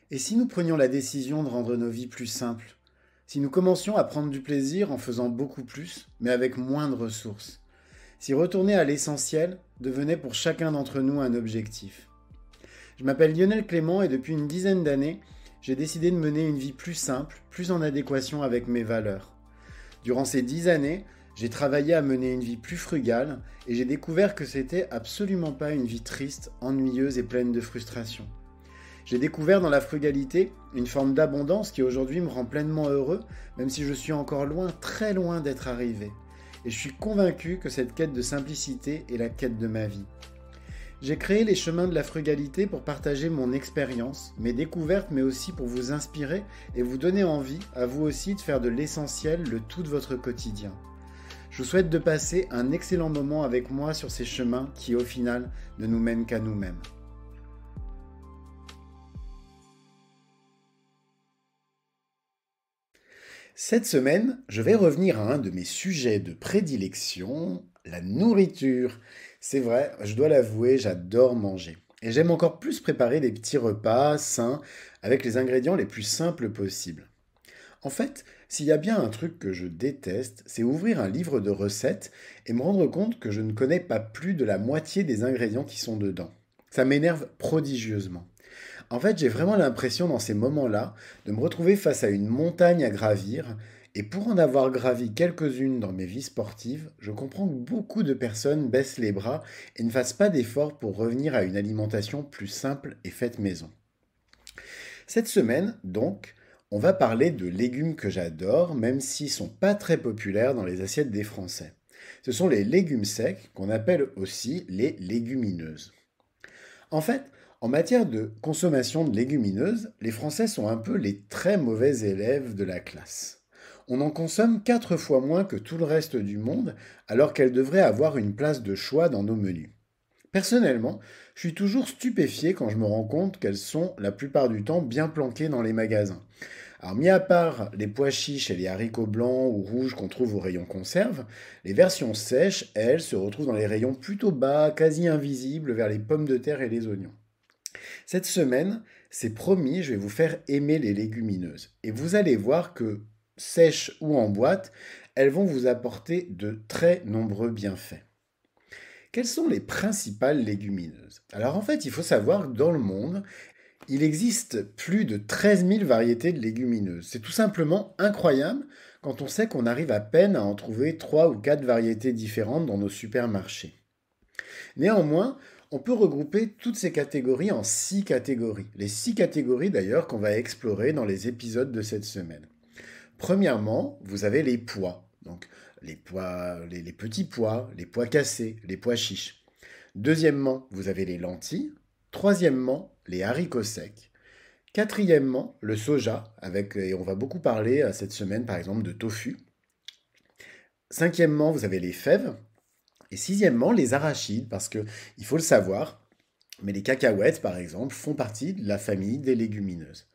Et si nous prenions la décision de rendre nos vies plus simples? Si nous commencions à prendre du plaisir en faisant beaucoup plus, mais avec moins de ressources? Si retourner à l'essentiel devenait pour chacun d'entre nous un objectif? Je m'appelle Lionel Clément et depuis une dizaine d'années, j'ai décidé de mener une vie plus simple, plus en adéquation avec mes valeurs. Durant ces 10 années, j'ai travaillé à mener une vie plus frugale et j'ai découvert que c'était absolument pas une vie triste, ennuyeuse et pleine de frustration. J'ai découvert dans la frugalité une forme d'abondance qui aujourd'hui me rend pleinement heureux, même si je suis encore loin, très loin d'être arrivé. Et je suis convaincu que cette quête de simplicité est la quête de ma vie. J'ai créé les chemins de la frugalité pour partager mon expérience, mes découvertes, mais aussi pour vous inspirer et vous donner envie, à vous aussi, de faire de l'essentiel le tout de votre quotidien. Je vous souhaite de passer un excellent moment avec moi sur ces chemins qui, au final, ne nous mènent qu'à nous-mêmes. Cette semaine, je vais revenir à un de mes sujets de prédilection, la nourriture. C'est vrai, je dois l'avouer, j'adore manger. Et j'aime encore plus préparer des petits repas sains avec les ingrédients les plus simples possibles. En fait, s'il y a bien un truc que je déteste, c'est ouvrir un livre de recettes et me rendre compte que je ne connais pas plus de la moitié des ingrédients qui sont dedans. Ça m'énerve prodigieusement. En fait, j'ai vraiment l'impression dans ces moments-là de me retrouver face à une montagne à gravir, et pour en avoir gravi quelques-unes dans mes vies sportives, je comprends que beaucoup de personnes baissent les bras et ne fassent pas d'efforts pour revenir à une alimentation plus simple et faite maison. Cette semaine, donc, on va parler de légumes que j'adore, même s'ils sont pas très populaires dans les assiettes des Français. Ce sont les légumes secs, qu'on appelle aussi les légumineuses. En fait, en matière de consommation de légumineuses, les Français sont un peu les très mauvais élèves de la classe. On en consomme 4 fois moins que tout le reste du monde, alors qu'elles devraient avoir une place de choix dans nos menus. Personnellement, je suis toujours stupéfié quand je me rends compte qu'elles sont la plupart du temps bien planquées dans les magasins. Alors, mis à part les pois chiches et les haricots blancs ou rouges qu'on trouve au rayon conserve, les versions sèches, elles, se retrouvent dans les rayons plutôt bas, quasi invisibles, vers les pommes de terre et les oignons. Cette semaine, c'est promis, je vais vous faire aimer les légumineuses. Et vous allez voir que, sèches ou en boîte, elles vont vous apporter de très nombreux bienfaits. Quelles sont les principales légumineuses? Alors en fait, il faut savoir que dans le monde, il existe plus de 13 000 variétés de légumineuses. C'est tout simplement incroyable quand on sait qu'on arrive à peine à en trouver 3 ou 4 variétés différentes dans nos supermarchés. Néanmoins, on peut regrouper toutes ces catégories en 6 catégories. Les 6 catégories d'ailleurs qu'on va explorer dans les épisodes de cette semaine. Premièrement, vous avez les pois. Donc les pois, les petits pois, les pois cassés, les pois chiches. Deuxièmement, vous avez les lentilles. Troisièmement, les haricots secs. Quatrièmement, le soja, et on va beaucoup parler cette semaine par exemple de tofu. Cinquièmement, vous avez les fèves. Et sixièmement, les arachides, parce que il faut le savoir, mais les cacahuètes par exemple font partie de la famille des légumineuses.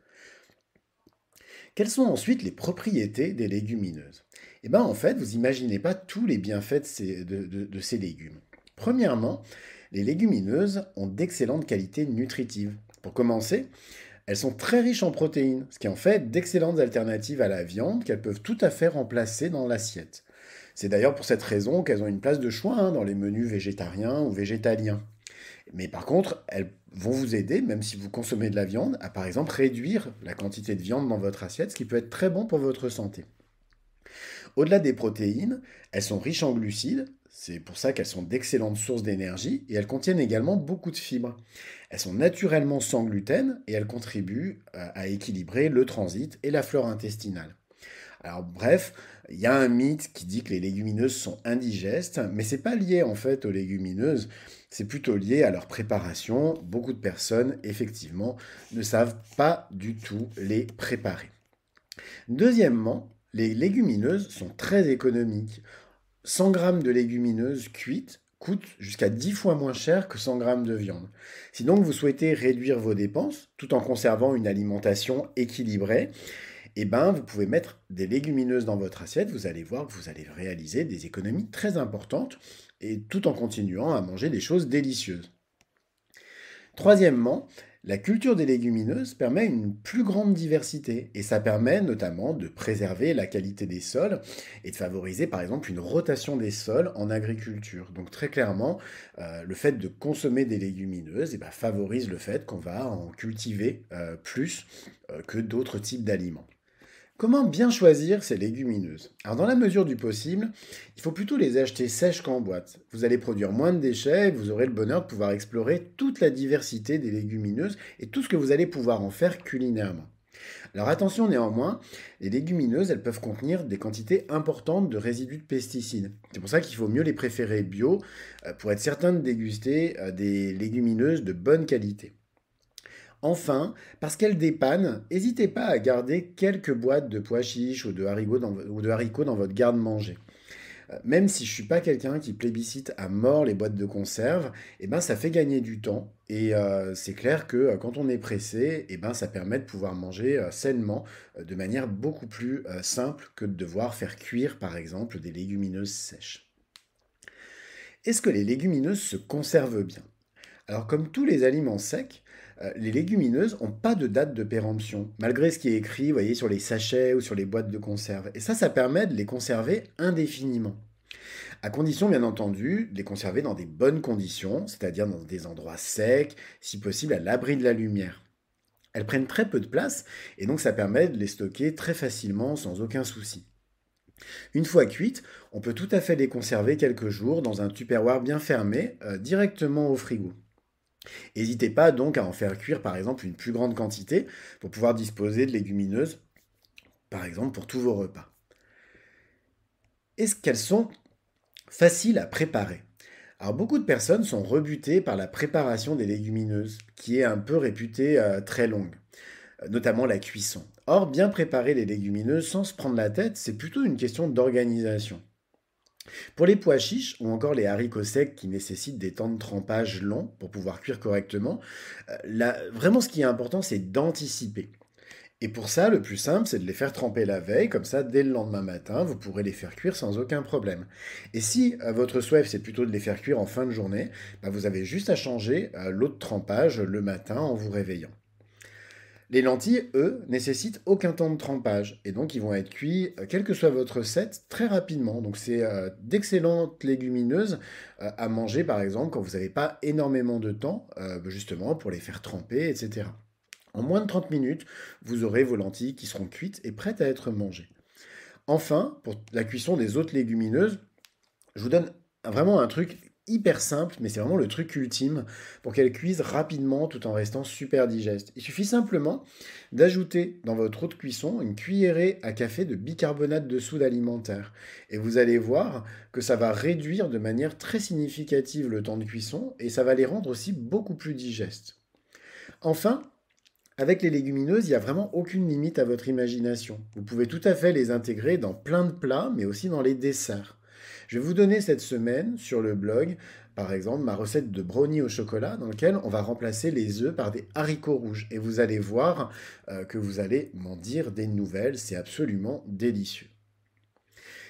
Quelles sont ensuite les propriétés des légumineuses? Eh bien en fait, vous imaginez pas tous les bienfaits de ces légumes. Premièrement, les légumineuses ont d'excellentes qualités nutritives. Pour commencer, elles sont très riches en protéines, ce qui en fait d'excellentes alternatives à la viande qu'elles peuvent tout à fait remplacer dans l'assiette. C'est d'ailleurs pour cette raison qu'elles ont une place de choix dans les menus végétariens ou végétaliens. Mais par contre, elles vont vous aider, même si vous consommez de la viande, à par exemple réduire la quantité de viande dans votre assiette, ce qui peut être très bon pour votre santé. Au-delà des protéines, elles sont riches en glucides, c'est pour ça qu'elles sont d'excellentes sources d'énergie, et elles contiennent également beaucoup de fibres. Elles sont naturellement sans gluten et elles contribuent à équilibrer le transit et la flore intestinale. Alors bref, il y a un mythe qui dit que les légumineuses sont indigestes, mais c'est pas lié en fait aux légumineuses, c'est plutôt lié à leur préparation. Beaucoup de personnes, effectivement, ne savent pas du tout les préparer. Deuxièmement, les légumineuses sont très économiques. 100 grammes de légumineuses cuites coûtent jusqu'à 10 fois moins cher que 100 grammes de viande. Si donc vous souhaitez réduire vos dépenses tout en conservant une alimentation équilibrée, eh ben, vous pouvez mettre des légumineuses dans votre assiette, vous allez voir que vous allez réaliser des économies très importantes et tout en continuant à manger des choses délicieuses. Troisièmement, La culture des légumineuses permet une plus grande diversité et ça permet notamment de préserver la qualité des sols et de favoriser par exemple une rotation des sols en agriculture. Donc très clairement, le fait de consommer des légumineuses favorise le fait qu'on va en cultiver plus que d'autres types d'aliments. Comment bien choisir ces légumineuses? Alors dans la mesure du possible, il faut plutôt les acheter sèches qu'en boîte. Vous allez produire moins de déchets et vous aurez le bonheur de pouvoir explorer toute la diversité des légumineuses et tout ce que vous allez pouvoir en faire culinairement. Alors attention néanmoins, les légumineuses, elles peuvent contenir des quantités importantes de résidus de pesticides. C'est pour ça qu'il faut mieux les préférer bio pour être certain de déguster des légumineuses de bonne qualité. Enfin, parce qu'elle dépanne, n'hésitez pas à garder quelques boîtes de pois chiches ou de haricots dans votre garde-manger. Même si je ne suis pas quelqu'un qui plébiscite à mort les boîtes de conserve, ça fait gagner du temps. Et c'est clair que quand on est pressé, ça permet de pouvoir manger sainement de manière beaucoup plus simple que de devoir faire cuire, par exemple, des légumineuses sèches. Est-ce que les légumineuses se conservent bien? Alors, comme tous les aliments secs, les légumineuses n'ont pas de date de péremption, malgré ce qui est écrit, vous voyez, sur les sachets ou sur les boîtes de conserve. Et ça permet de les conserver indéfiniment. À condition, bien entendu, de les conserver dans des bonnes conditions, c'est-à-dire dans des endroits secs, si possible à l'abri de la lumière. Elles prennent très peu de place et donc ça permet de les stocker très facilement sans aucun souci. Une fois cuites, on peut tout à fait les conserver quelques jours dans un tupperware bien fermé, directement au frigo. N'hésitez pas donc à en faire cuire par exemple une plus grande quantité pour pouvoir disposer de légumineuses, par exemple pour tous vos repas. Est-ce qu'elles sont faciles à préparer? Alors beaucoup de personnes sont rebutées par la préparation des légumineuses, qui est un peu réputée très longue, notamment la cuisson. Or, bien préparer les légumineuses sans se prendre la tête, c'est plutôt une question d'organisation. Pour les pois chiches ou encore les haricots secs qui nécessitent des temps de trempage longs pour pouvoir cuire correctement, vraiment ce qui est important, c'est d'anticiper. Et pour ça, le plus simple, c'est de les faire tremper la veille, comme ça, dès le lendemain matin, vous pourrez les faire cuire sans aucun problème. Et si votre souhait, c'est plutôt de les faire cuire en fin de journée, vous avez juste à changer l'eau de trempage le matin en vous réveillant. Les lentilles, eux, nécessitent aucun temps de trempage et donc ils vont être cuits, quelle que soit votre recette, très rapidement. Donc c'est d'excellentes légumineuses à manger par exemple quand vous n'avez pas énormément de temps justement pour les faire tremper, etc. En moins de 30 minutes, vous aurez vos lentilles qui seront cuites et prêtes à être mangées. Enfin, pour la cuisson des autres légumineuses, je vous donne vraiment un truc hyper simple, mais c'est vraiment le truc ultime pour qu'elle cuise rapidement tout en restant super digeste. Il suffit simplement d'ajouter dans votre eau de cuisson une cuillerée à café de bicarbonate de soude alimentaire. Et vous allez voir que ça va réduire de manière très significative le temps de cuisson et ça va les rendre aussi beaucoup plus digestes. Enfin, avec les légumineuses, il n'y a vraiment aucune limite à votre imagination. Vous pouvez tout à fait les intégrer dans plein de plats, mais aussi dans les desserts. Je vais vous donner cette semaine sur le blog, par exemple, ma recette de brownie au chocolat, dans lequel on va remplacer les œufs par des haricots rouges. Et vous allez voir que vous allez m'en dire des nouvelles, c'est absolument délicieux.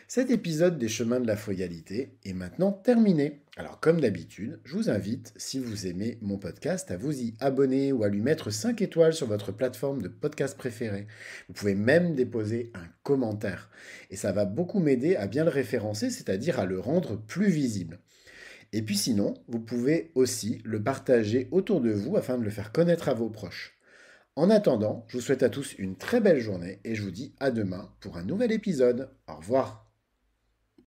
Cet épisode des chemins de la frugalité est maintenant terminé. Alors comme d'habitude, je vous invite, si vous aimez mon podcast, à vous y abonner ou à lui mettre 5 étoiles sur votre plateforme de podcast préférée. Vous pouvez même déposer un commentaire. Et ça va beaucoup m'aider à bien le référencer, c'est-à-dire à le rendre plus visible. Et puis sinon, vous pouvez aussi le partager autour de vous afin de le faire connaître à vos proches. En attendant, je vous souhaite à tous une très belle journée et je vous dis à demain pour un nouvel épisode. Au revoir.